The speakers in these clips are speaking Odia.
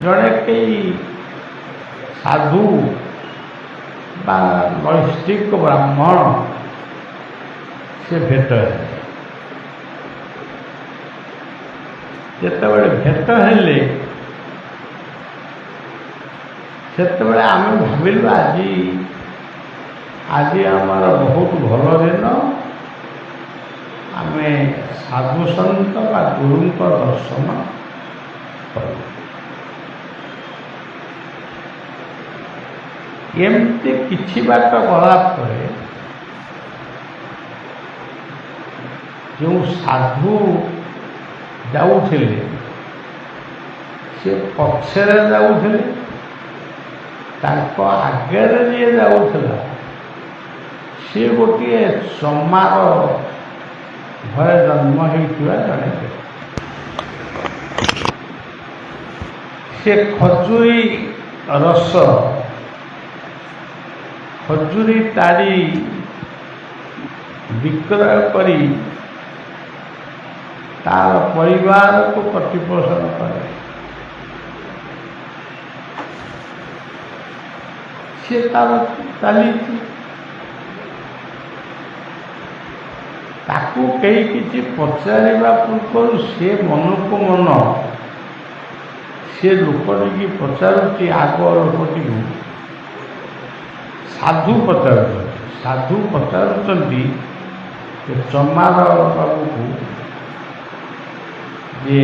ଜଣେ କେହି ସାଧୁ ବା ନୈଷ୍ଠିକ ବ୍ରାହ୍ମଣ ସେ ଭେଟ ହେଲେ। ଯେତେବେଳେ ଭେଟ ହେଲେ ସେତେବେଳେ ଆମେ ଭାବିଲୁ ଆଜି ଆମର ବହୁତ ଭଲ ଦିନ, ଆମେ ସାଧୁସନ୍ଥ ବା ଗୁରୁଙ୍କ ଦର୍ଶନ କରୁ। ଏମିତି କିଛି ବାଟ ଗଲା ପରେ ଯେଉଁ ସାଧୁ ଯାଉଥିଲେ ସେ ପଛରେ ଯାଉଥିଲେ, ତାଙ୍କ ଆଗରେ ଯିଏ ଯାଉଥିଲା ସେ ଗୋଟିଏ ଚମାର ଘରେ ଜନ୍ମ ହେଇଥିବା ଜଣେ ବ୍ୟକ୍ତି। ସେ ଖଜୁରୀ ରସ, ଖଜୁରୀ ତାଡ଼ି ବିକ୍ରୟ କରି ତାର ପରିବାରକୁ ପ୍ରତିପୋଷଣ କରେ। ସେ ତାର ଚାଲିଛି, ତାକୁ କେହି କିଛି ପଚାରିବା ପୂର୍ବରୁ ସେ ମନକୁ ମନ ସେ ଲୋକଟିକି ପଚାରୁଛି, ଆଗ ଲୋକଟିକୁ ସାଧୁ ପଚାରୁଛନ୍ତି ସେ ଚମାର ବାବୁକୁ ଯେ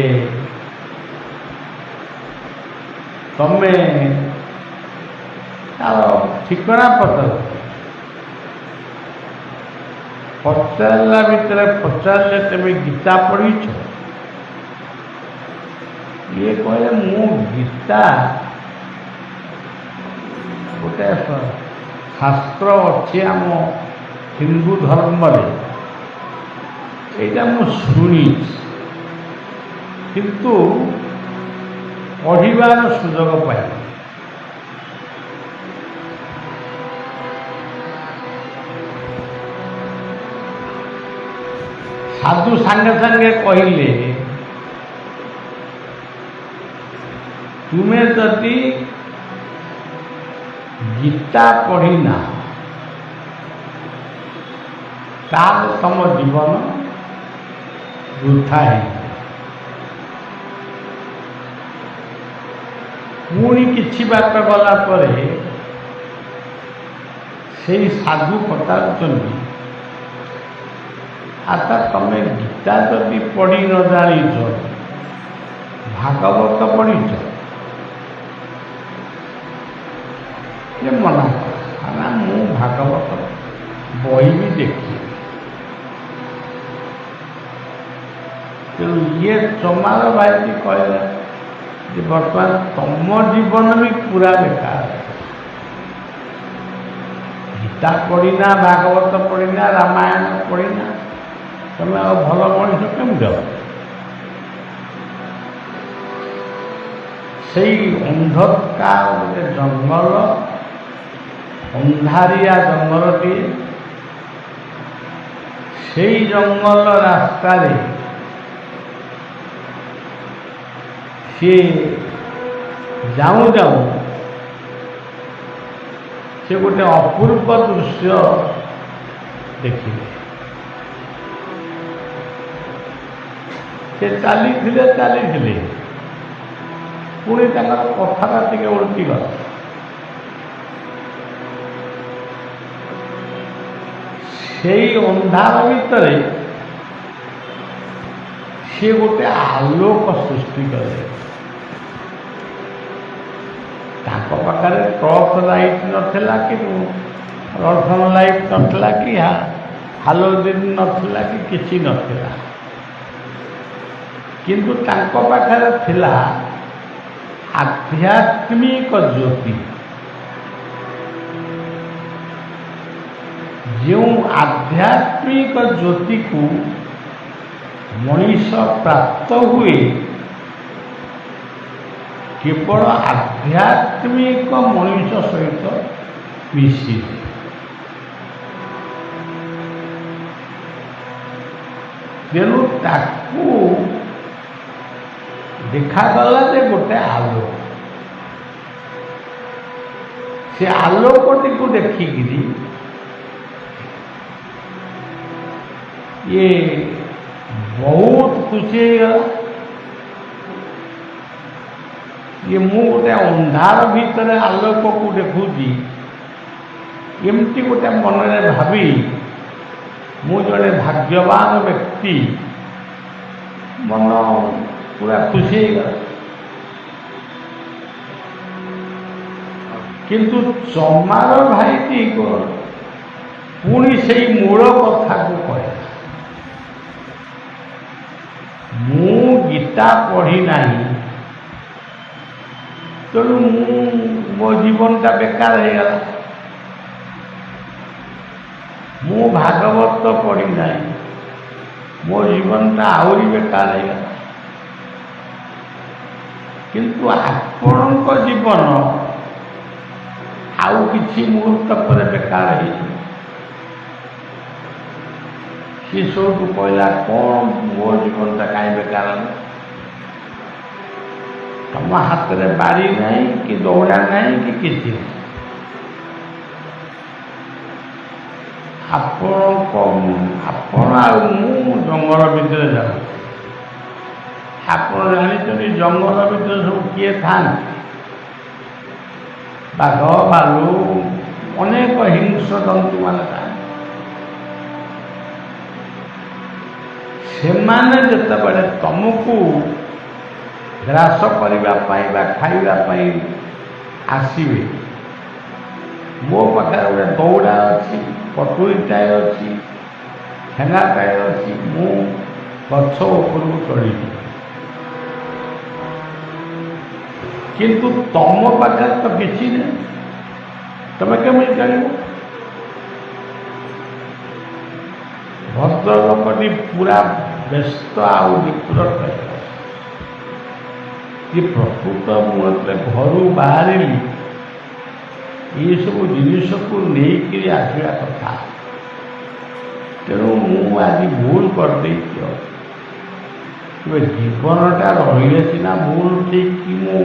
ତମେ ତାର ଠିକଣା ପଚାରିଲା ଭିତରେ ପଚାରିଲେ ତମେ ଗୀତା ପଢ଼ିଛ? ଇଏ କହିଲେ ମୁଁ ଗୀତା ଗୋଟେ ଶାସ୍ତ୍ର ଅଛି ଆମ ହିନ୍ଦୁ ଧର୍ମରେ, ଏଇଟା ମୁଁ ଶୁଣିଛି କିନ୍ତୁ ପଢ଼ିବାର ସୁଯୋଗ ପାଇନି। ସାଧୁ ସାଙ୍ଗେ ସାଙ୍ଗେ କହିଲେ, ତୁମେ ଯଦି ଗୀତା ପଢ଼ିନା ତାହେଲେ ତମ ଜୀବନ ବୃଥା ହେଇଯିବ। ପୁଣି କିଛି ବାଟ ଗଲା ପରେ ସେଇ ସାଧୁ ପଚାରୁଛନ୍ତି, ଆଚ୍ଛା ତମେ ଗୀତା ଯଦି ପଢ଼ି ନ ଜାଣିଛ ଭାଗବତ ପଢ଼ିଛ? ସେ ମନା କଲା, ନା ମୁଁ ଭାଗବତ ବହି ବି ଦେଖିବି। ତେଣୁ ଇଏ ଚମାର ଭାଇଟି କହିଲା ଯେ ବର୍ତ୍ତମାନ ତମ ଜୀବନ ବି ପୁରା ବେକାର। ଗୀତା ପଢ଼ିନା, ଭାଗବତ ପଢ଼ିନା, ରାମାୟଣ ପଢ଼ିନା, ତମେ ଆଉ ଭଲ ମଣିଷ କେମିତି ହେବ? ସେଇ ଅନ୍ଧକାର ଗୋଟେ ଜଙ୍ଗଲ, ଅନ୍ଧାରିଆ ଜଙ୍ଗଲଟିଏ, ସେଇ ଜଙ୍ଗଲ ରାସ୍ତାରେ ସିଏ ଯାଉଁ ଯାଉଁ ସେ ଗୋଟେ ଅପୂର୍ବ ଦୃଶ୍ୟ ଦେଖିଲେ। ସେ ଚାଲିଥିଲେ ପୁଣି ତାଙ୍କର କଥାଟା ଟିକେ ଓଲଟିଗଲା। ସେଇ ଅନ୍ଧାର ଭିତରେ ସିଏ ଗୋଟେ ଆଲୋକ ସୃଷ୍ଟି କଲେ। ତାଙ୍କ ପାଖରେ ଟର୍ଚ୍ଚ ଲାଇଟ୍ ନଥିଲା କି ରସନ ଲାଇଟ୍ ନଥିଲା କି ହାଲୋଜିନ୍ ନଥିଲା କି କିଛି ନଥିଲା, କିନ୍ତୁ ତାଙ୍କ ପାଖରେ ଥିଲା ଆଧ୍ୟାତ୍ମିକ ଜ୍ୟୋତି। ଯେଉଁ ଆଧ୍ୟାତ୍ମିକ ଜ୍ୟୋତିକୁ ମଣିଷ ପ୍ରାପ୍ତ ହୁଏ କେବଳ ଆଧ୍ୟାତ୍ମିକ ମଣିଷ ସହିତ ମିଶି। ତେଣୁ ତାକୁ ଦେଖାଗଲା ଯେ ଗୋଟେ ଆଲୋକ। ସେ ଆଲୋକଟିକୁ ଦେଖିକିରି ଇଏ ବହୁତ ଖୁସି ହେଇଗଲା। ଇଏ ମୁଁ ଗୋଟେ ଅନ୍ଧାର ଭିତରେ ଆଲୋକକୁ ଦେଖୁଛି, ଏମିତି ଗୋଟେ ମନରେ ଭାବି ମୁଁ ଜଣେ ଭାଗ୍ୟବାନ ବ୍ୟକ୍ତି, ମନ ପୁରା ଖୁସି ହେଇଗଲା। କିନ୍ତୁ ଚମାର ଭାଇଟି ପୁଣି ସେଇ ମୂଳ କଥାକୁ କହିଲା, ମୁଁ ଗୀତା ପଢ଼ି ନାହିଁ, ତେଣୁ ମୋ ଜୀବନଟା ବେକାର ହେଇଗଲା। ମୁଁ ଭାଗବତ ପଢ଼ି ନାହିଁ, ମୋ ଜୀବନଟା ଆହୁରି ବେକାର ହେଇଗଲା। କିନ୍ତୁ ଆପଣଙ୍କ ଜୀବନ ଆଉ କିଛି ମୁହୂର୍ତ୍ତ ପରେ ବେକାର ହେଇଯିବ। ସେ ସବୁଠୁ କହିଲା, କ'ଣ ମୋ ଜୀବନଟା କାହିଁ ବେକାର ହେଲା? ତମ ହାତରେ ବାଡ଼ି ନାହିଁ କି ଦୌଡ଼ା ନାହିଁ କି କିଛି ନାହିଁ। ଆପଣ ଆଉ ମୁଁ ଜଙ୍ଗଲ ଭିତରେ ଯାଉ। ଆପଣ ଜାଣିଛନ୍ତି ଜଙ୍ଗଲ ଭିତରେ ସବୁ କିଏ ଥାନ୍ତି? ବାଘ, ଭାଲୁ, ଅନେକ ହିଂସ୍ର ଜନ୍ତୁମାନେ ଥାନ୍ତି। ସେମାନେ ଯେତେବେଳେ ତମକୁ ଗ୍ରାସ କରିବା ପାଇଁ ବା ଖାଇବା ପାଇଁ ଆସିବେ, ମୋ ପାଖରେ ଗୋଟେ ଦୌଡ଼ା ଅଛି, କଟୁରୀଟାଏ ଅଛି, ଠେଙ୍ଗାଟାଏ ଅଛି, ମୁଁ ଗଛ ଉପରକୁ ଚଢ଼ିବି। କିନ୍ତୁ ତମ ପାଖରେ ତ କିଛି ନାହିଁ, ତମେ କେମିତି ଜାଣିବ? ଭଦ୍ରଲୋକଟି ପୁରା ବ୍ୟସ୍ତ ଆଉ ବିବ୍ରତ ହେଲା। କି ପ୍ରକୃତ ମୁଁ ଯେତେବେଳେ ଘରୁ ବାହାରିଲି ଏସବୁ ଜିନିଷକୁ ନେଇକରି ଆସିବା କଥା, ତେଣୁ ମୁଁ ଆଜି ଭୁଲ କରିଦେଇଛି। ଏବେ ଜୀବନଟା ରହିଲେ ସିନା ଭୁଲ ଠିକ୍ କି ମୁଁ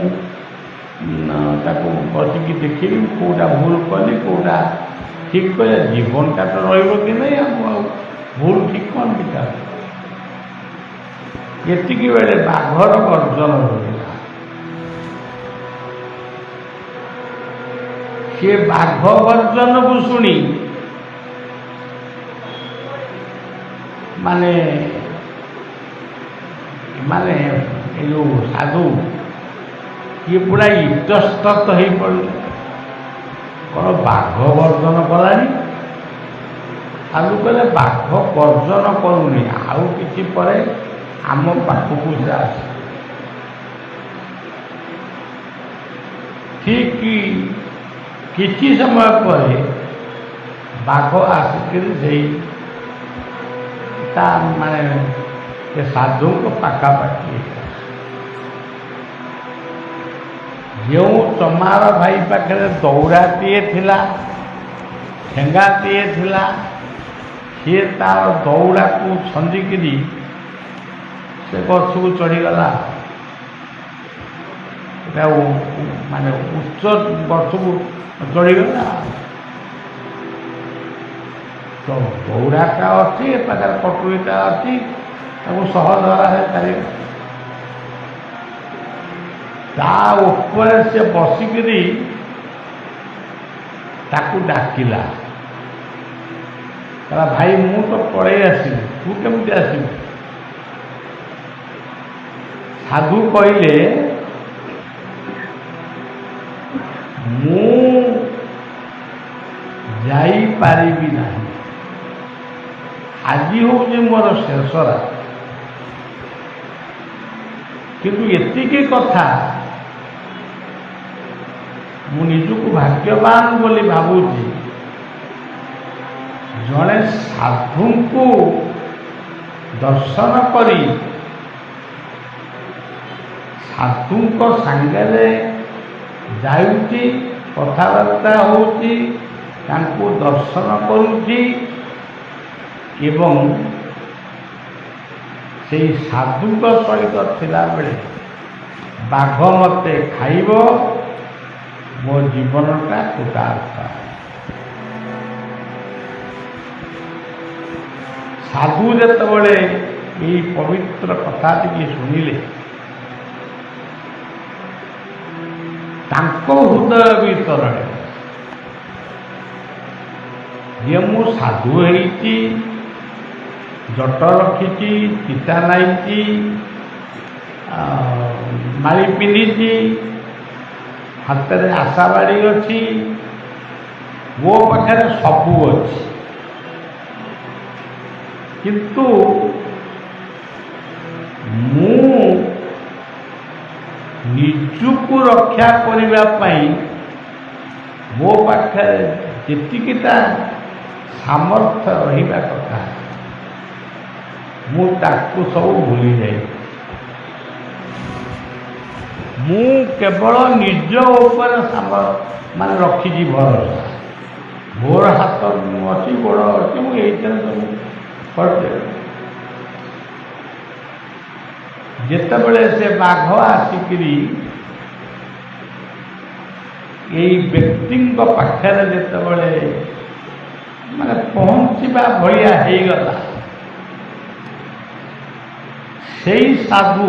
ତାକୁ ବସିକି ଦେଖିବି କେଉଁଟା ଭୁଲ କଲି କେଉଁଟା ଠିକ୍ କଲେ। ଜୀବନଟା ତ ରହିବ କି ନାହିଁ, ଆଉ ଭୁଲ ଠିକ୍ କ'ଣ ବିଚାର। ଏତିକି ବେଳେ ବାଘର ଗର୍ଜନ ରହିଲା। ସେ ବାଘ ଗର୍ଜନକୁ ଶୁଣି ମାନେ ଏ ଯେଉଁ ସାଧୁ ଇଏ ପୁରା ଇତସ୍ତତ ହେଇପଡ଼ିଲେ। କ'ଣ ବାଘ ଗର୍ଜନ କଲାଣି? ସାଧୁ କହିଲେ, ବାଘ ଗର୍ଜନ କରୁନି, ଆଉ କିଛି ପରେ ଆମ ପାଖକୁ ସେ ଆସେ। ଠିକ୍ କିଛି ସମୟ ପରେ ବାଘ ଆସିକରି ସେଇ ତା ସେ ସାଧୁଙ୍କ ପାଖାପାଖି ଯେଉଁ ଚମାର ଭାଇ ପାଖରେ ଦୌଡ଼ାଟିଏ ଥିଲା, ଠେଙ୍ଗାଟିଏ ଥିଲା, ସିଏ ତାର ଦୌଡ଼ାକୁ ଛନ୍ଦିକିରି ସେ ଗଛକୁ ଚଢ଼ିଗଲା। এটা মানে উচ্চ গছକୁ ଚଢ଼ିଗଲା। ତ ଦୌଡ଼ାଟା ଅଛି, ଏ ପାଖରେ କଟୁରୀଟା ଅଛି, ତାକୁ ସହଜରେ ଚାଲିବ। ତା ଉପରେ ସେ ବସିକିରି ତାକୁ ଡାକିଲା, କହିଲା, ଭାଇ ମୁଁ ତ ପଳେଇ ଆସିବି, ତୁ କେମିତି ଆସିବୁ? ସାଧୁ କହିଲେ, ମୁଁ ଯାଇପାରିବି ନାହିଁ, ଆଜି ହେଉଛି ମୋର ଶେଷ ରାତି। କିନ୍ତୁ ଏତିକି କଥା, ମୁଁ ନିଜକୁ ଭାଗ୍ୟବାନ ବୋଲି ଭାବୁଛି, ଜଣେ ସାଧୁଙ୍କୁ ଦର୍ଶନ କରି ସାଧୁଙ୍କ ସାଙ୍ଗରେ ଯାଉଛି, କଥାବାର୍ତ୍ତା ହେଉଛି, ତାଙ୍କୁ ଦର୍ଶନ କରୁଛି ଏବଂ ସେଇ ସାଧୁଙ୍କ ସହିତ ଥିଲାବେଳେ ବାଘ ମୋତେ ଖାଇବ, ମୋ ଜୀବନଟା କୃତାର୍ଥ। ସାଧୁ ଯେତେବେଳେ ଏହି ପବିତ୍ର କଥାଟିକି ଶୁଣିଲେ ତାଙ୍କ ହୃଦୟ ଭିତରେ ଯେ ମୁଁ ସାଧୁ ହେଇଛି, ଜଟ ରଖିଛି, ଚିତା ନାଇଛି, ମାଳି ପିନ୍ଧିଛି, ହାତରେ ଆଶା ବାଡ଼ି ଅଛି, ମୋ ପାଖରେ ସବୁ ଅଛି, କିନ୍ତୁ ମୁଁ ନିଜକୁ ରକ୍ଷା କରିବା ପାଇଁ ମୋ ପାଖରେ ଯେତିକିଟା ସାମର୍ଥ୍ୟ ରହିବା କଥା ମୁଁ ତାକୁ ସବୁ ଭୁଲି ଯାଇଛି। ମୁଁ କେବଳ ନିଜ ଉପରେ ମାନେ ରଖିଛି ଭରସା। ମୋର ହାତ ଅଛି, ଗୋଡ଼ ଅଛି, ମୁଁ ଏଇଥିରେ ସବୁ କରିଦେବି। ଯେତେବେଳେ ସେ ବାଘ ଆସିକିରି ଏଇ ବ୍ୟକ୍ତିଙ୍କ ପାଖରେ ଯେତେବେଳେ ମାନେ ପହଞ୍ଚିବା ଭଳିଆ ହେଇଗଲା, ସେଇ ସାଧୁ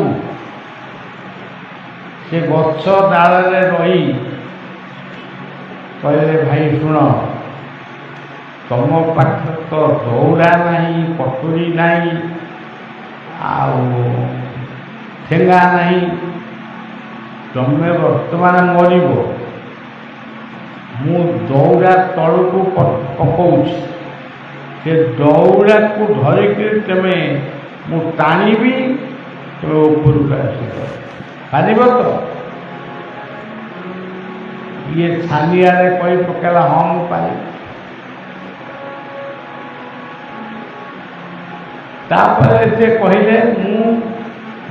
ସେ ଗଛ ଡାଳରେ ରହି କହିଲେ, ଭାଇ ଶୁଣ, ତମ ପାଖରେ ତ ଦଉଡ଼ା ନାହିଁ, କଟୁରୀ ନାହିଁ, ଆଉ ଠେଙ୍ଗା ନାହିଁ, ତମେ ବର୍ତ୍ତମାନ ମରିବ। ମୁଁ ଦଉଡ଼ା ତଳକୁ ପକଉଛି, ସେ ଦଉଡ଼ାକୁ ଧରିକି ତମେ ମୁଁ ଟାଣିବି, ତମେ ଉପରକୁ ଆସିବ, ପାରିବ ତ? ଇଏ ଛାନିଆରେ କହି ପକାଇଲା, ହଁ ମୁଁ ପାରିବି। ତାପରେ ସେ କହିଲେ,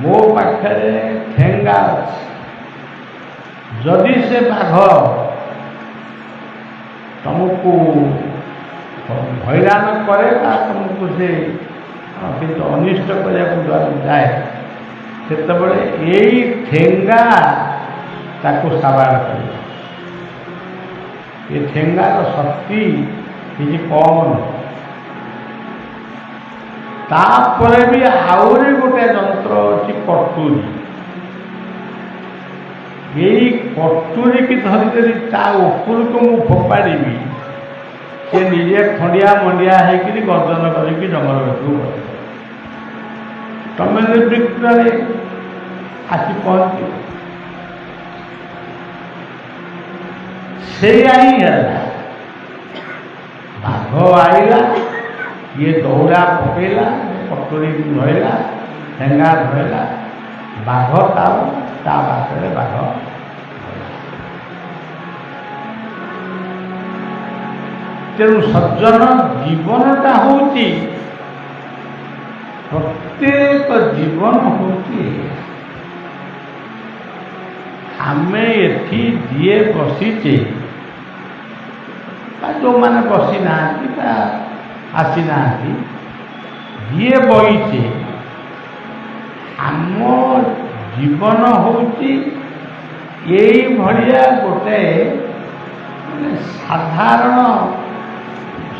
ମୋ ପାଖରେ ଠେଙ୍ଗା ଅଛି, ଯଦି ସେ ବାଘ ତମକୁ ହଇରାଣ କରେ ବା ତମକୁ ସେ କିନ୍ତୁ ଅନିଷ୍ଟ କରିବାକୁ ଯାଏ, ସେତେବେଳେ ଏଇ ଠେଙ୍ଗା ତାକୁ ସାବାଡ଼ କରିବ। ଏ ଠେଙ୍ଗାର ଶକ୍ତି କିଛି କମ୍ ନୁହେଁ। ତାପରେ ବି ଆହୁରି ଗୋଟେ ଯନ୍ତ୍ର ଅଛି, କଟୁରୀ। ଏଇ କଟୁରୀକି ଧରିକରି ତା ଉପରକୁ ମୁଁ ଫୋପାଡ଼ିବି, ସେ ନିଜେ ଖଣ୍ଡିଆ ମଣ୍ଡିଆ ହେଇକିରି ଗର୍ଜନ କରିକି ଜଙ୍ଗଲ ଭିତରକୁ ଗଲେ। ତମେ ନିର୍ବିଘ୍ନରେ ଆସି ପହଞ୍ଚିବ। ସେଇଆ ହିଁ ହେଲା। ବାଘ ଆଇଲା, ଇଏ ଦଉଡ଼ା ପକେଇଲା, କଟୁରୀ ଧରିଲା, ଠେଙ୍ଗା ଧରିଲା, ବାଘ ତା ପାଖରେ ବାଘ। ତେଣୁ ସଜ୍ଜନ ଜୀବନଟା ହେଉଛି, ପ୍ରତ୍ୟେକ ଜୀବନ ହେଉଛି, ଆମେ ଏଠି ଯିଏ ବସିଛେ ବା ଯେଉଁମାନେ ବସିନାହାନ୍ତି ବା ଆସିନାହାନ୍ତି, ଯିଏ ବଇଛେ, ଆମ ଜୀବନ ହେଉଛି ଏଇଭଳିଆ ଗୋଟେ ସାଧାରଣ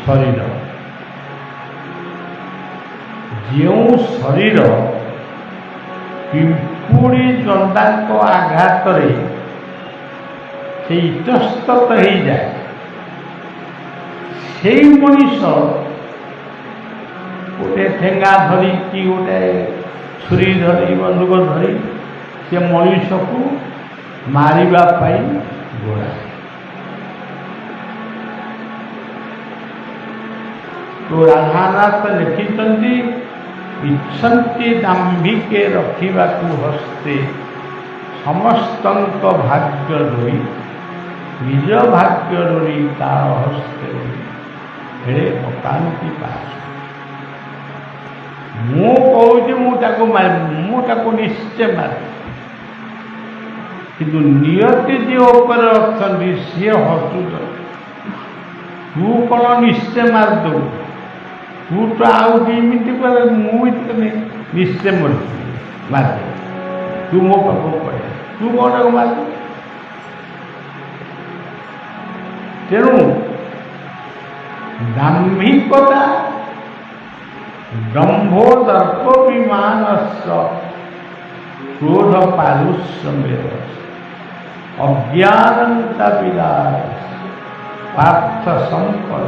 ଶରୀର। ଯେଉଁ ଶରୀର ପିମ୍ପୁଡ଼ି ଜନ୍ଦାଙ୍କ ଆଘାତରେ ସେ ଇତସ୍ତତ ହେଇଯାଏ, ସେଇ ମଣିଷ ଗୋଟେ ଠେଙ୍ଗା ଧରି କି ଗୋଟେ ଛୁରୀ ଧରି ବନ୍ଧୁକ ଧରି ସେ ମଣିଷକୁ ମାରିବା ପାଇଁ ଗୋଡ଼ାଏ। ତ ରାଧାନାଥ ଲେଖିଛନ୍ତି, ଇଚ୍ଛନ୍ତି ଦାମ୍ଭିକେ ରଖିବାକୁ ହସ୍ତେ, ସମସ୍ତଙ୍କ ଭାଗ୍ୟ ଧରି ନିଜ ଭାଗ୍ୟ ଧରି ତାର ହସ୍ତେ ହେଳେ ପକାନ୍ତି ପାଶ। ମୁଁ କହୁଛି ମୁଁ ତାକୁ ନିଶ୍ଚୟ ମାରିବି, କିନ୍ତୁ ନିୟତି ଯିଏ ଉପରେ ଅଛନ୍ତି ସିଏ ହସୁଛନ୍ତି, ତୁ କ'ଣ ନିଶ୍ଚୟ ମାରିଦେବୁ, ତୁ ତ ଆଉ 2 ମିନିଟ୍ ପରେ ମୁଁ ନିଶ୍ଚୟ ମରିଯିବି, ମାରିଦେବି, ତୁ ମୋ ପାଖକୁ ପଳେଇ, ତୁ କ'ଣଟାକୁ ମାରିବୁ? ତେଣୁ ଦାମ୍ଭିକତା ଦମ୍ଭୋ ଦର୍ପ ବିମାନସ୍ୟ କ୍ରୋଧ ପାରୁଷ୍ୟମେବ ଅଜ୍ଞାନତା ବିଦାୟ ପାର୍ଥ ସମ୍ପଦ।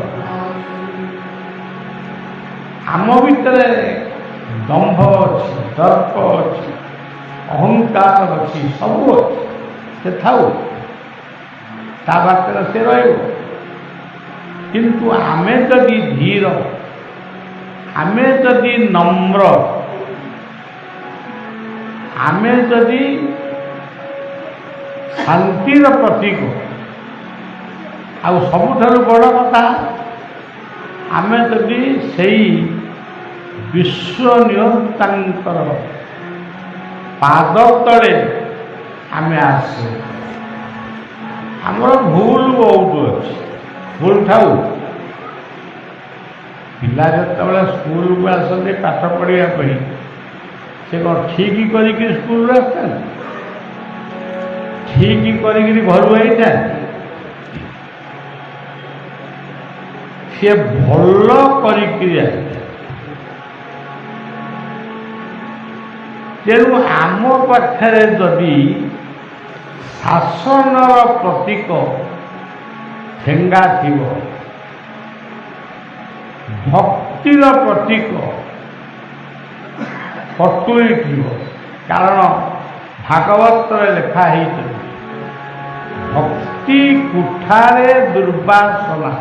ଆମ ଭିତରେ ଦମ୍ଭ ଅଛି, ଦର୍ପ ଅଛି, ଅହଙ୍କାର ଅଛି, ସବୁ ଅଛି। ସେ ଥାଉ, ତା ବାଟରେ ସେ ରହିବ। କିନ୍ତୁ ଆମେ ଯଦି ଧୀର, ଆମେ ଯଦି ନମ୍ର, ଆମେ ଯଦି ଶାନ୍ତିର ପ୍ରତୀକ, ଆଉ ସବୁଠାରୁ ବଡ଼ କଥା ଆମେ ଯଦି ସେଇ ବିଶ୍ୱ ନିୟନ୍ତାଙ୍କର ପାଦ ତଳେ ଆମେ ଆସୁ। ଆମର ଭୁଲ ବହୁତ ଅଛି, ଭୁଲ ଥାଉ। ପିଲା ଯେତେବେଳେ ସ୍କୁଲକୁ ଆସନ୍ତି ପାଠ ପଢ଼ିବା ପାଇଁ, ସେ କ'ଣ ଠିକ୍ କରିକି ସ୍କୁଲରୁ ଆସିଥାନ୍ତି? ଠିକ୍ କରିକିରି ଘରୁ ହେଇଥାନ୍ତି? ସିଏ ଭଲ କରିକିରି ଆସିଥାଏ। ତେଣୁ ଆମ ପାଖରେ ଯଦି ଶାସନର ପ୍ରତୀକ ଠେଙ୍ଗା ଥିବ, ଭକ୍ତିର ପ୍ରତୀକ କଟୁରୀ ଥିବ, କାରଣ ଭାଗବତରେ ଲେଖା ହେଇଛି ଭକ୍ତି କୁଠାରେ ଦୁର୍ବାସନା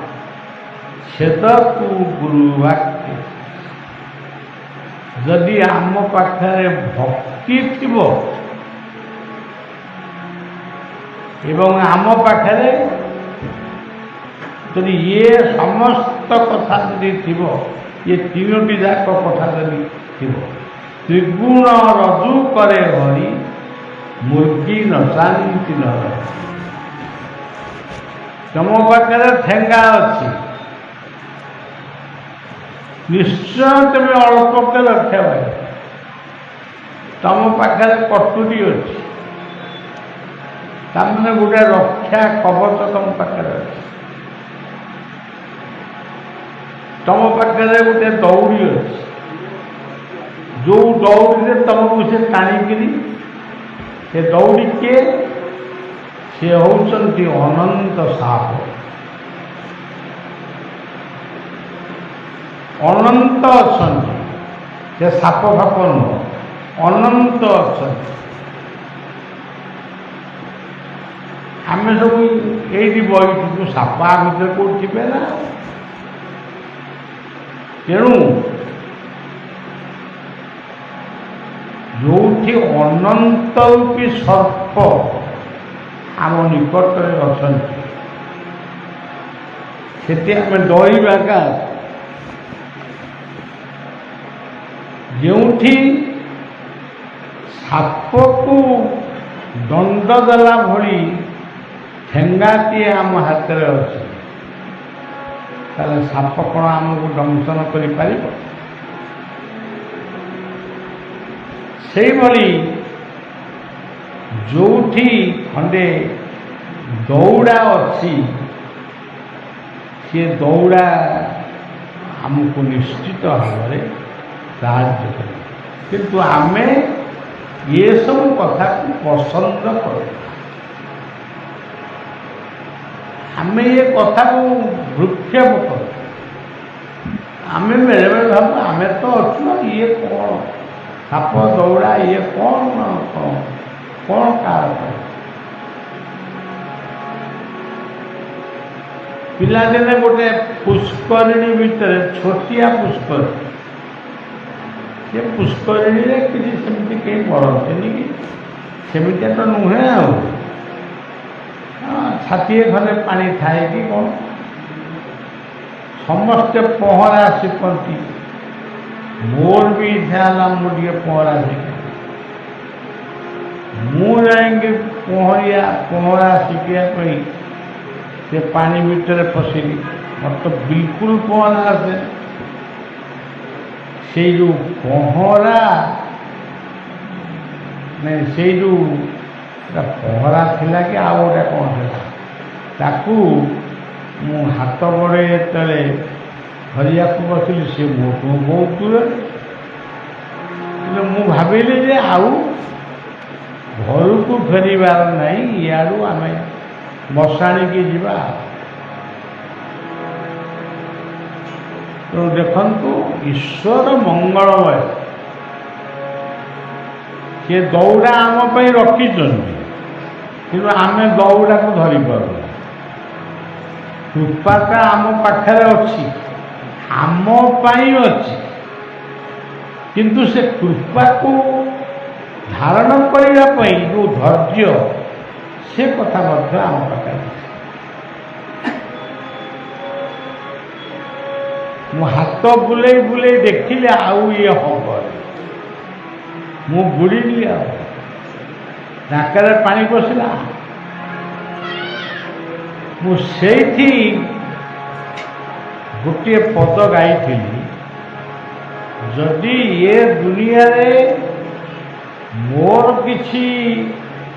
ଛେଦକୁ ଗୁରୁବାକ୍ୟ। ଯଦି ଆମ ପାଖରେ ଭକ୍ତି ଥିବ ଏବଂ ଆମ ପାଖରେ ଯଦି ଇଏ ସମସ୍ତ କଥା ଯଦି ଥିବ, ଇଏ ତିନୋଟି ଯାକ କଥା ଯଦି ଥିବ, ତ୍ରିଗୁଣ ରଜୁ କରେ ହରି ମୁର୍ଗୀ ନଶାନ୍ତି ନର। ତମ ପାଖରେ ଠେଙ୍ଗା ଅଛି, ନିଶ୍ଚୟ ତୁମେ ଅଳ୍ପକେ ରକ୍ଷା ପାଇବ। ତମ ପାଖରେ କଟୁରୀ ଅଛି, ତାମାନେ ଗୋଟେ ରକ୍ଷା କବଚ ତମ ପାଖରେ ଅଛି। ତମ ପାଖରେ ଗୋଟେ ଦଉଡ଼ି ଅଛି, ଯେଉଁ ଦଉଡ଼ିରେ ତମକୁ ସେ ଟାଣିକିରି, ସେ ଦଉଡ଼ି କିଏ? ସେ ହେଉଛନ୍ତି ଅନନ୍ତ ସାପ। ଅନନ୍ତ ଅଛନ୍ତି, ସେ ସାପ ଫାପ ନୁହଁ, ଅନନ୍ତ ଅଛନ୍ତି। ଆମେ ସବୁ ଏଇଠି ବହିଛୁ, ସାପ ଆ ଭିତରେ କେଉଁଠି ଥିବେ ନା? ତେଣୁ ଯେଉଁଠି ଅନନ୍ତ ରୂପୀ ସର୍ପ ଆମ ନିକଟରେ ଅଛନ୍ତି, ସେଠି ଆମେ ଡରିବା କାହା? ଯେଉଁଠି ସାପକୁ ଦଣ୍ଡ ଦେଲା ଭଳି ଠେଙ୍ଗାଟିଏ ଆମ ହାତରେ ଅଛି, ତାହେଲେ ସାପ କ'ଣ ଆମକୁ ଦଂଶନ କରିପାରିବ? ସେଇଭଳି ଯେଉଁଠି ଖଣ୍ଡେ ଦଉଡ଼ା ଅଛି, ସେ ଦଉଡ଼ା ଆମକୁ ନିଶ୍ଚିତ ଭାବରେ ସାହାଯ୍ୟ କରିବ। କିନ୍ତୁ ଆମେ ଏସବୁ କଥାକୁ ପସନ୍ଦ କରୁ, ଆମେ ଏ କଥାକୁ ଭୃକ୍ଷେପ କରୁ। ଆମେ ବେଳେବେଳେ ଭାବୁ ଆମେ ତ ଅଛୁ, ଇଏ କ'ଣ ସାପ ଦଉଡ଼ା, ଇଏ କ'ଣ କାହାର ପାଇଁ? ପିଲାଦିନେ ଗୋଟେ ପୁଷ୍କରିଣୀ ଭିତରେ, ଛୋଟିଆ ପୁଷ୍କରିଣୀ, ସେ ପୁଷ୍କରିଣୀରେ କିଛି ସେମିତି କେହି ପଢ଼ନ୍ତିନି କି, ସେମିତିଆ ତ ନୁହେଁ। ଆଉ ଛାତିଏ ଖଣ୍ଡେ ପାଣି ଥାଏ କି କ'ଣ, ସମସ୍ତେ ପହଁରା ଶିଖନ୍ତି। ମୋର ବି ଇଚ୍ଛା ହେଲା ମୁଁ ଟିକେ ପହଁରା ଶିଖେ। ମୁଁ ଯାଇକି ପହଁରା ଶିଖିବା ପାଇଁ ସେ ପାଣି ଭିତରେ ପଶିଲି, ମୋତେ ତ ବିଲକୁଲ ପହଁରା ଆସେ। ସେଇ ଯେଉଁ ପହଁରା ସେଇ ଯେଉଁ ପହଁରା ଥିଲା କି ଆଉ ଗୋଟେ କ'ଣ ଥିଲା, ତାକୁ ମୁଁ ହାତ ବଢ଼େଇ ଯେତେବେଳେ ଧରିବାକୁ ବସିଲି ସେ ମୋଠୁ ବହୁତ ଦୂରରେ। କିନ୍ତୁ ମୁଁ ଭାବିଲି ଯେ ଆଉ ଘରକୁ ଫେରିବାର ନାହିଁ, ଇଆଡ଼ୁ ଆମେ ମଶାଣିକି ଯିବା। ତେଣୁ ଦେଖନ୍ତୁ ଈଶ୍ୱର ମଙ୍ଗଳମୟ, ସେ ଦୌଡ଼ା ଆମ ପାଇଁ ରଖିଛନ୍ତି, କିନ୍ତୁ ଆମେ ଦୌଡ଼ାକୁ ଧରିପାରୁନା। କୃପାଟା ଆମ ପାଖରେ ଅଛି, ଆମ ପାଇଁ ଅଛି, କିନ୍ତୁ ସେ କୃପାକୁ ଧାରଣ କରିବା ପାଇଁ ଯେଉଁ ଧୈର୍ଯ୍ୟ, ସେ କଥା ମଧ୍ୟ ଆମ ପାଖରେ ଅଛି। ମୁଁ ହାତ ବୁଲେଇ ବୁଲେଇ ଦେଖିଲି ଆଉ ଇଏ ହବନି। ମୁଁ ବୁଡ଼ିଲି, ଆଉ ନାକରେ ପାଣି ପଶିଲା। ମୁଁ ସେଇଠି ଗୋଟିଏ ପଦ ଗାଇଥିଲି, ଯଦି ଏ ଦୁନିଆରେ ମୋର କିଛି,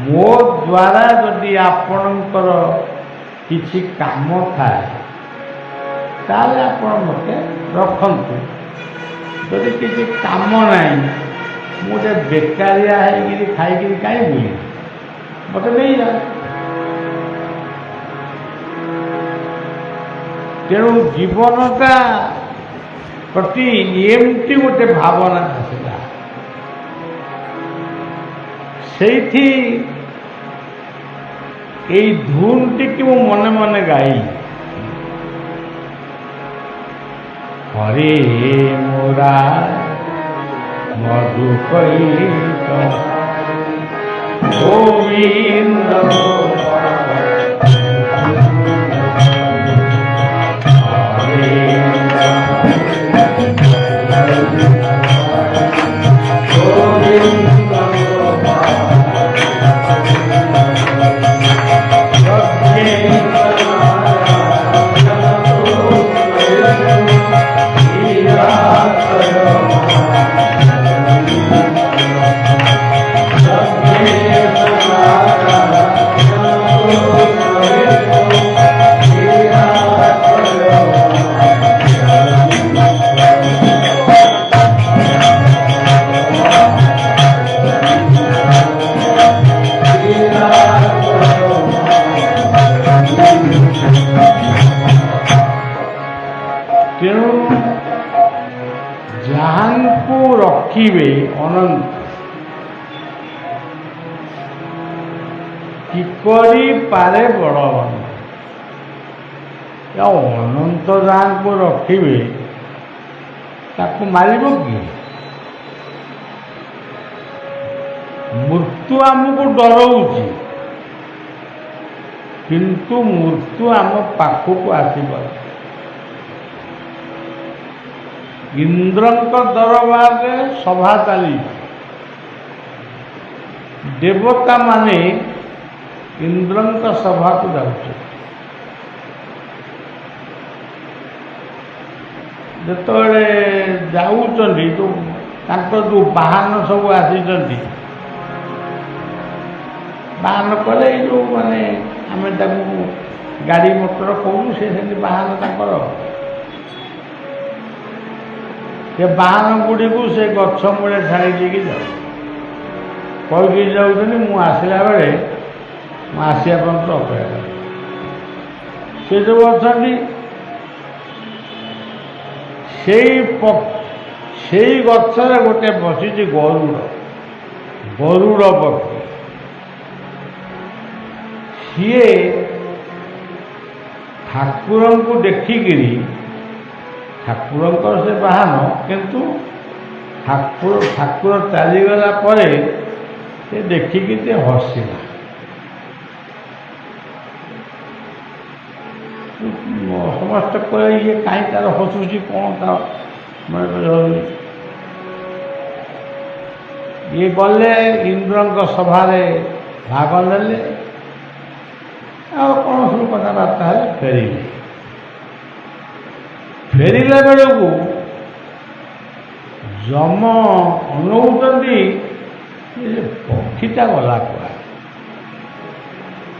ମୋ ଦ୍ୱାରା ଯଦି ଆପଣଙ୍କର କିଛି କାମ ଥାଏ ତାହେଲେ ଆପଣ ମୋତେ ରଖନ୍ତୁ। ଯଦି କିଛି କାମ ନାହିଁ, ମୁଁ ଗୋଟେ ବେକାରିଆ ହେଇକିରି ଖାଇକିରି କାହିଁ ବୁଲିବି, ମୋତେ ନେଇଯାଅ। ତେଣୁ ଜୀବନଟା ପ୍ରତି ଏମିତି ଗୋଟେ ଭାବନା ଆସିଲା। ସେଇଠି ଏଇ ଧୁନଟିକି ମୁଁ ମନେ ମନେ ଗାଇଲି, ହରେ ମୋରା ମଧୁକୈତ ଗୋବିନ୍ଦ ଯାହାଙ୍କୁ ରଖିବେ ଅନନ୍ତ, କିପରି ପାରେ ବଳବାନ। ଅନନ୍ତ ଯାହାଙ୍କୁ ରଖିବେ ତାକୁ ମାରିବ କିଏ? ମୃତ୍ୟୁ ଆମକୁ ଡରଉଛି, କିନ୍ତୁ ମୃତ୍ୟୁ ଆମ ପାଖକୁ ଆସିପାରେ। ଇନ୍ଦ୍ରଙ୍କ ଦରବାରରେ ସଭା ଚାଲିଛି, ଦେବତାମାନେ ଇନ୍ଦ୍ରଙ୍କ ସଭାକୁ ଯାଉଛନ୍ତି। ଯେତେବେଳେ ଯାଉଛନ୍ତି, ତାଙ୍କର ଯେଉଁ ବାହନ ସବୁ ଆସିଛନ୍ତି, ବାହନ କଲେ ଏଇ ଯେଉଁ ମାନେ ଆମେ ତାକୁ ଗାଡ଼ି ମଟର କହୁଛୁ, ସେ ସେମିତି ବାହନ ତାଙ୍କର। ସେ ବାହନ ଗୁଡ଼ିକୁ ସେ ଗଛ ମୂଳେ ଛାଡ଼ି ଦେଇକି ଯାଉ, କହିକି ଯାଉଛନ୍ତି ମୁଁ ଆସିଲା ବେଳେ, ମୁଁ ଆସିବା ପର୍ଯ୍ୟନ୍ତ ଅପେକ୍ଷା କରେ। ସେ ଯେଉଁ ଅଛନ୍ତି ସେଇ ଗଛରେ ଗୋଟେ ବସିଛି ଗରୁଡ଼ ପକ୍ଷୀ। ସିଏ ଠାକୁରଙ୍କୁ ଦେଖିକିରି, ଠାକୁରଙ୍କର ସେ ବାହନ, କିନ୍ତୁ ଠାକୁର ଚାଲିଗଲା ପରେ ସେ ଦେଖିକି ସେ ହସିଲା। ସମସ୍ତେ କହିଲେ ଇଏ କାହିଁ ତାର ହସୁଛି, କ'ଣ ତାର ଇଏ ଗଲେ ଇନ୍ଦ୍ରଙ୍କ ସଭାରେ ଭାଗ ନେଲେ, ଆଉ କ'ଣ ସବୁ କଥାବାର୍ତ୍ତା ହେଲେ, ଫେରିଲା ବେଳକୁ ଯମ ଅନଉଛନ୍ତି ଯେ ପକ୍ଷୀଟା ଗଲା କୁଆଡ଼େ।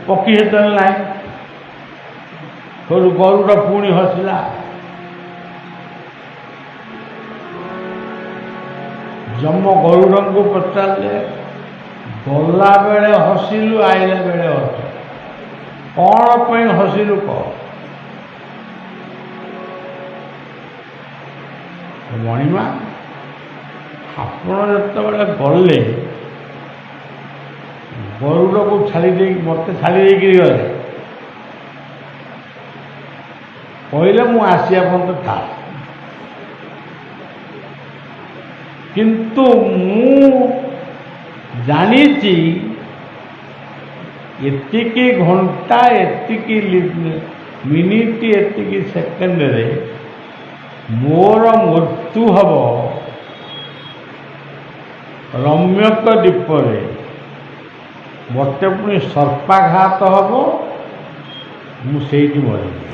ପକ୍ଷୀ ସେତେବେଳେ ନାହିଁ। ସେଠୁ ଗରୁଡ଼ ପୁଣି ହସିଲା। ଯମ ଗରୁଡ଼ଙ୍କୁ ପଚାରିଲେ, ଗଲାବେଳେ ହସିଲୁ, ଆଇଲା ବେଳେ ହସ, କ'ଣ ପାଇଁ ହସିଲୁ କହ? ମଣିମା, ଆପଣ ଯେତେବେଳେ ଗଲେ ଗରୁଡ଼କୁ ଛାଡ଼ି ଦେଇକି ମୋତେ ଛାଡ଼ି ଦେଇକିରି ଗଲେ, କହିଲେ ମୁଁ ଆସିବା ପର୍ଯ୍ୟନ୍ତ ଥା। କିନ୍ତୁ ମୁଁ ଜାଣିଛି ଏତିକି ଘଣ୍ଟା, ଏତିକି ମିନିଟ୍, ଏତିକି ସେକେଣ୍ଡରେ ମୋର ମୃତ୍ୟୁ ହେବ ରମ୍ୟକ ଦ୍ୱୀପରେ। ମୋତେ ପୁଣି ସର୍ପାଘାତ ହେବ, ମୁଁ ସେଇଠି ମରିବି।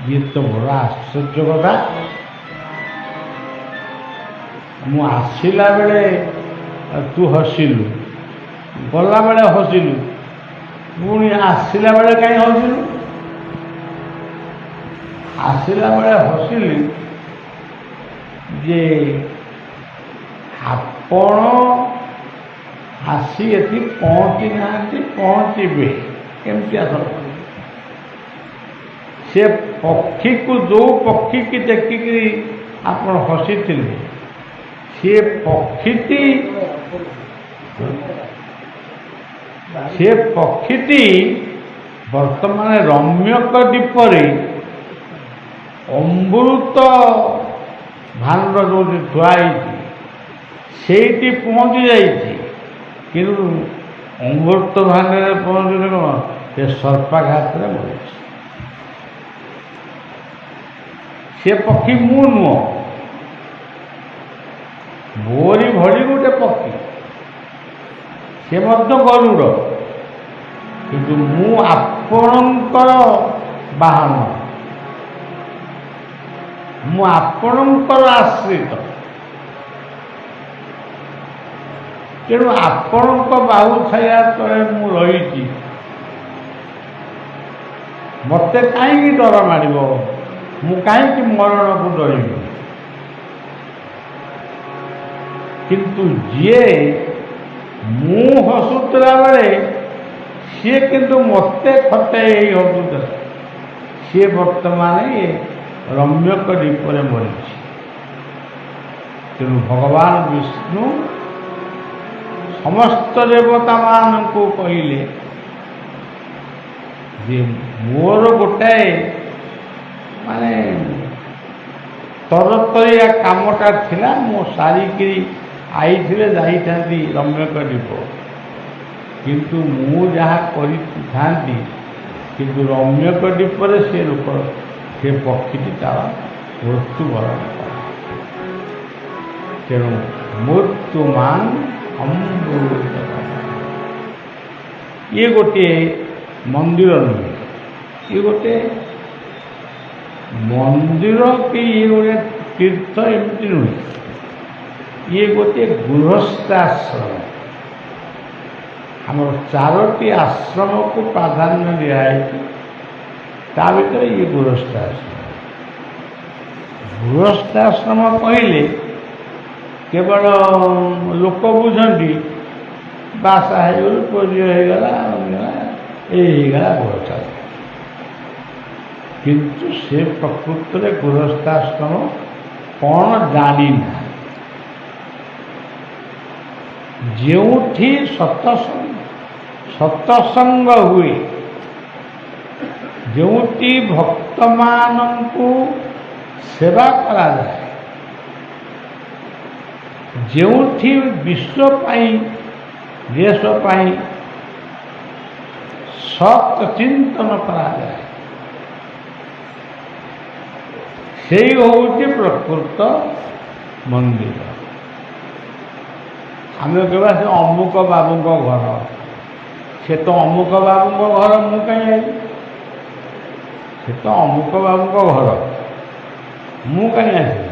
ଇଏ ତ ବଡ଼ ଆଶ୍ଚର୍ଯ୍ୟ କଥା। ମୁଁ ଆସିଲା ବେଳେ ତୁ ହସିଲୁ, ଗଲାବେଳେ ହସିଲୁ, ପୁଣି ଆସିଲା ବେଳେ କାହିଁ ହସିଲୁ? ଆସିଲା ବେଳେ ହସିଲି ଯେ ଆପଣ ଆସି ଏଠି ପହଞ୍ଚି ନାହାନ୍ତି, ପହଞ୍ଚିବେ କେମିତି ଆସନ୍ତୁ? ସେ ପକ୍ଷୀକୁ, ଯେଉଁ ପକ୍ଷୀକି ଦେଖିକିରି ଆପଣ ହସିଥିଲେ, ସେ ପକ୍ଷୀଟି ବର୍ତ୍ତମାନ ରମ୍ୟକ ଦ୍ୱୀପରେ ଅମୃତ ଭାଣ୍ଡ ଯେଉଁଠି ଥୁଆ ହେଇଛି ସେଇଠି ପହଞ୍ଚି ଯାଇଛି। କିନ୍ତୁ ଅମୃତ ଭାଣ୍ଡରେ ପହଞ୍ଚିଲେ କ'ଣ, ସେ ସର୍ପାଘାତରେ ମରିଛି। ସେ ପକ୍ଷୀ ମୁଁ ନୁହଁ, ମୋରି ଭଳି ଗୋଟେ ପକ୍ଷୀ, ସେ ମଧ୍ୟ ଗରୁଡ଼, କିନ୍ତୁ ମୁଁ ଆପଣଙ୍କର ବାହନ, ମୁଁ ଆପଣଙ୍କର ଆଶ୍ରିତ। ତେଣୁ ଆପଣଙ୍କ ବାହୁ ଛାୟା ତଳେ ମୁଁ ରହିଛି, ମୋତେ କାହିଁକି ଡର ମାଡ଼ିବ? ମୁଁ କାହିଁକି ମରଣକୁ ଡରିବି? କିନ୍ତୁ ଯିଏ ମୁଁ ହସୁଥିଲା ବେଳେ ସିଏ କିନ୍ତୁ ମୋତେ ଖଟାଇ ହେଇ ହସୁଥିଲା, ସିଏ ବର୍ତ୍ତମାନ ଏ ରମ୍ୟକ ଦ୍ୱୀପରେ ମରିଛି। ତେଣୁ ଭଗବାନ ବିଷ୍ଣୁ ସମସ୍ତ ଦେବତାମାନଙ୍କୁ କହିଲେ ଯେ ମୋର ଗୋଟାଏ ମାନେ ତରତରିଆ କାମଟା ଥିଲା, ମୁଁ ସାରିକିରି ଆଇଥିଲେ ଯାଇଥାନ୍ତି ରମ୍ୟକ ଦ୍ୱୀପ, କିନ୍ତୁ ମୁଁ ଯାହା କରିଥାନ୍ତି, କିନ୍ତୁ ରମ୍ୟକ ଦ୍ୱୀପରେ ସେ ଲୋକ, ସେ ପକ୍ଷୀଟି ତାର ମୃତ୍ୟୁବରଣ କଲା। ତେଣୁ ମୃତ୍ୟୁମାନ ଅମୃତ। ଇଏ ଗୋଟିଏ ମନ୍ଦିର ନୁହେଁ, ଇଏ ଗୋଟେ ମନ୍ଦିର କି ଇଏ ଗୋଟେ ତୀର୍ଥ ଏମିତି ନୁହେଁ, ଇଏ ଗୋଟିଏ ଗୃହସ୍ଥାଶ୍ରମ। ଆମର 4ଟି ଆଶ୍ରମକୁ ପ୍ରାଧାନ୍ୟ ଦିଆଯାଇଛି, ତା ଭିତରେ ଇଏ ଗୃହସ୍ଥାଶ୍ରମ। ଗୃହସ୍ଥାଶ୍ରମ କହିଲେ କେବଳ ଲୋକ ବୁଝନ୍ତି ବାସା ହେଇଗଲୁ, ପୁଅ ଝିଅ ହେଇଗଲା, ଏଇ ହେଇଗଲା ଗୃହସ୍ଥାଶ୍ରମ। କିନ୍ତୁ ସେ ପ୍ରକୃତରେ ଗୃହସ୍ଥାଶ୍ରମ କ'ଣ ଜାଣିନା। ଯେଉଁଠି ସତସଙ୍ଗ ହୁଏ, ଯେଉଁଠି ଭକ୍ତମାନଙ୍କୁ ସେବା କରାଯାଏ, ଯେଉଁଠି ବିଶ୍ୱ ପାଇଁ, ଦେଶ ପାଇଁ ସତ୍ ଚିନ୍ତନ କରାଯାଏ, ସେଇ ହେଉଛି ପ୍ରକୃତ ମନ୍ଦିର। ଆମେ କହିବା ସେ ଅମୁକ ବାବୁଙ୍କ ଘର, ସେ ତ ଅମୁକ ବାବୁଙ୍କ ଘର, ମୁଁ କାହିଁ ଆଇଲି? ସେ ତ ଅମୁକ ବାବୁଙ୍କ ଘର, ମୁଁ କାହିଁ ଆସିଲି?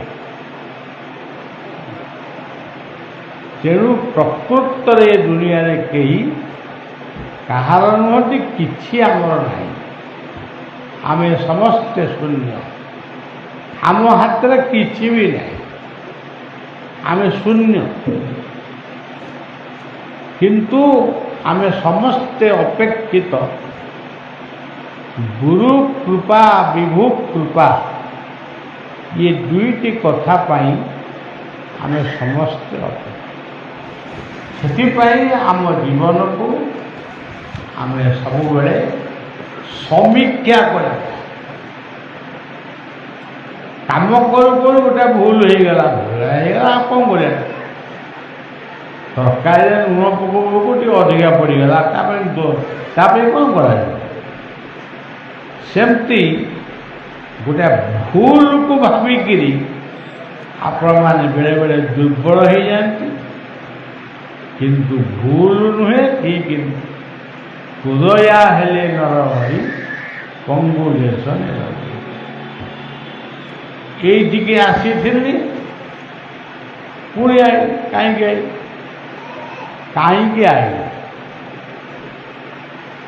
ତେଣୁ ପ୍ରକୃତରେ ଏ ଦୁନିଆରେ କେହି କାହାର ନୁହନ୍ତି, କିଛି ଆମର ନାହିଁ। ଆମେ ସମସ୍ତେ ଶୂନ୍ୟ, ଆମ ହାତରେ କିଛି ବି ନାହିଁ, ଆମେ ଶୂନ୍ୟ। କିନ୍ତୁ ଆମେ ସମସ୍ତେ ଅପେକ୍ଷିତ ଗୁରୁ କୃପା ବିଭୁ କୃପା, ଇଏ ଦୁଇଟି କଥା ପାଇଁ ଆମେ ସମସ୍ତେ ଅପେକ୍ଷିତ। ସେଥିପାଇଁ ଆମ ଜୀବନକୁ ଆମେ ସବୁବେଳେ ସମୀକ୍ଷା କରିବା। କାମ କରୁ କରୁ ଗୋଟେ ଭୁଲ ହେଇଗଲା, ଆଉ କ'ଣ କରିବା? ତରକାରୀରେ ଲୁଣ ପକଉ ପକଉ ଟିକେ ଅଧିକା ପଡ଼ିଗଲା, ତାପରେ କ'ଣ କରାଯିବ? ସେମିତି ଗୋଟେ ଭୁଲକୁ ଭାବିକିରି ଆପଣମାନେ ବେଳେବେଳେ ଦୁର୍ବଳ ହେଇଯାଆନ୍ତି। କିନ୍ତୁ ଭୁଲ ନୁହେଁ, ଠିକ୍ କୁଦୟା ହେଲେ ନର ହରି ପଙ୍ଗୁ ଦେଶ ନେଲ। ଏଇଠିକି ଆସିଥିଲି, ପୁଣି କାହିଁକି ଆଇଲି?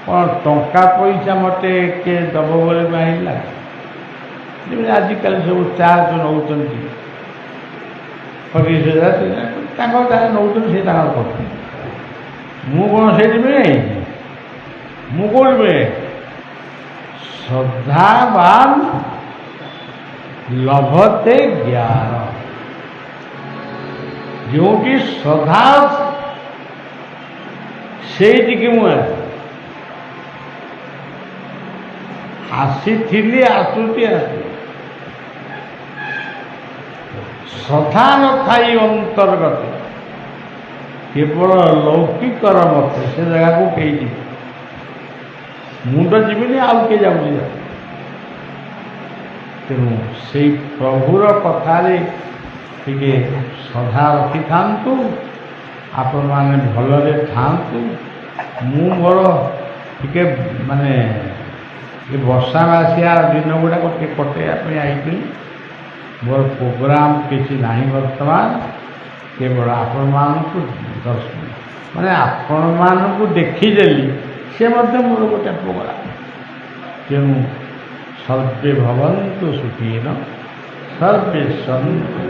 କ'ଣ ଟଙ୍କା ପଇସା ମୋତେ କିଏ ଦେବ ବୋଲି ଆଇଲା? ଯେମିତି ଆଜିକାଲି ସବୁ ଚାର୍ଜ ନେଉଛନ୍ତି 30,000, ତାଙ୍କର ଯାହା ନେଉଛନ୍ତି ସେ ତାଙ୍କର କରୁଛନ୍ତି। ମୁଁ କ'ଣ ସେଇଥିପାଇଁ ଆଇଛି? ମୁଁ କେଉଁଠି ପାଇଁ? ଶ୍ରଦ୍ଧାବାନ ଲଭତେ ଜ୍ଞାନ। ଯେଉଁଠି ଶ୍ରଦ୍ଧା ସେଇଠିକି ମୁଁ ଆସିଥିଲି, ଆସୁଛି। ଶ୍ରଦ୍ଧା ନ ଥାଇ ଅନ୍ତର୍ଗତ କେବଳ ଲୌକିକର ମତେ ସେ ଜାଗାକୁ କେହି ଯିବେ। ମୁଁ ତ ଯିବିନି, ଆଉ କିଏ ଯାଉଛି? ତେଣୁ ସେଇ ପ୍ରଭୁର କଥାରେ ଟିକେ ଶ୍ରଦ୍ଧା ରଖିଥାନ୍ତୁ, ଆପଣମାନେ ଭଲରେ ଥାଆନ୍ତୁ। ମୁଁ ମୋର ଟିକେ ଏ ବର୍ଷା ମାସିଆ ଦିନ ଗୁଡ଼ାକ ଟିକେ କଟେଇବା ପାଇଁ ଆଇଥିଲି। ମୋର ପ୍ରୋଗ୍ରାମ କିଛି ନାହିଁ ବର୍ତ୍ତମାନ, କେବଳ ଆପଣମାନଙ୍କୁ ଆପଣମାନଙ୍କୁ ଦେଖିଦେଲି, ସେ ମଧ୍ୟ ମୋର ଗୋଟେ ପ୍ରୋଗ୍ରାମ। ତେଣୁ ସର୍ବେ ଭବନ୍ତୁ ସୁଖୀନ, ସର୍ବେ ସନ୍ତୁ।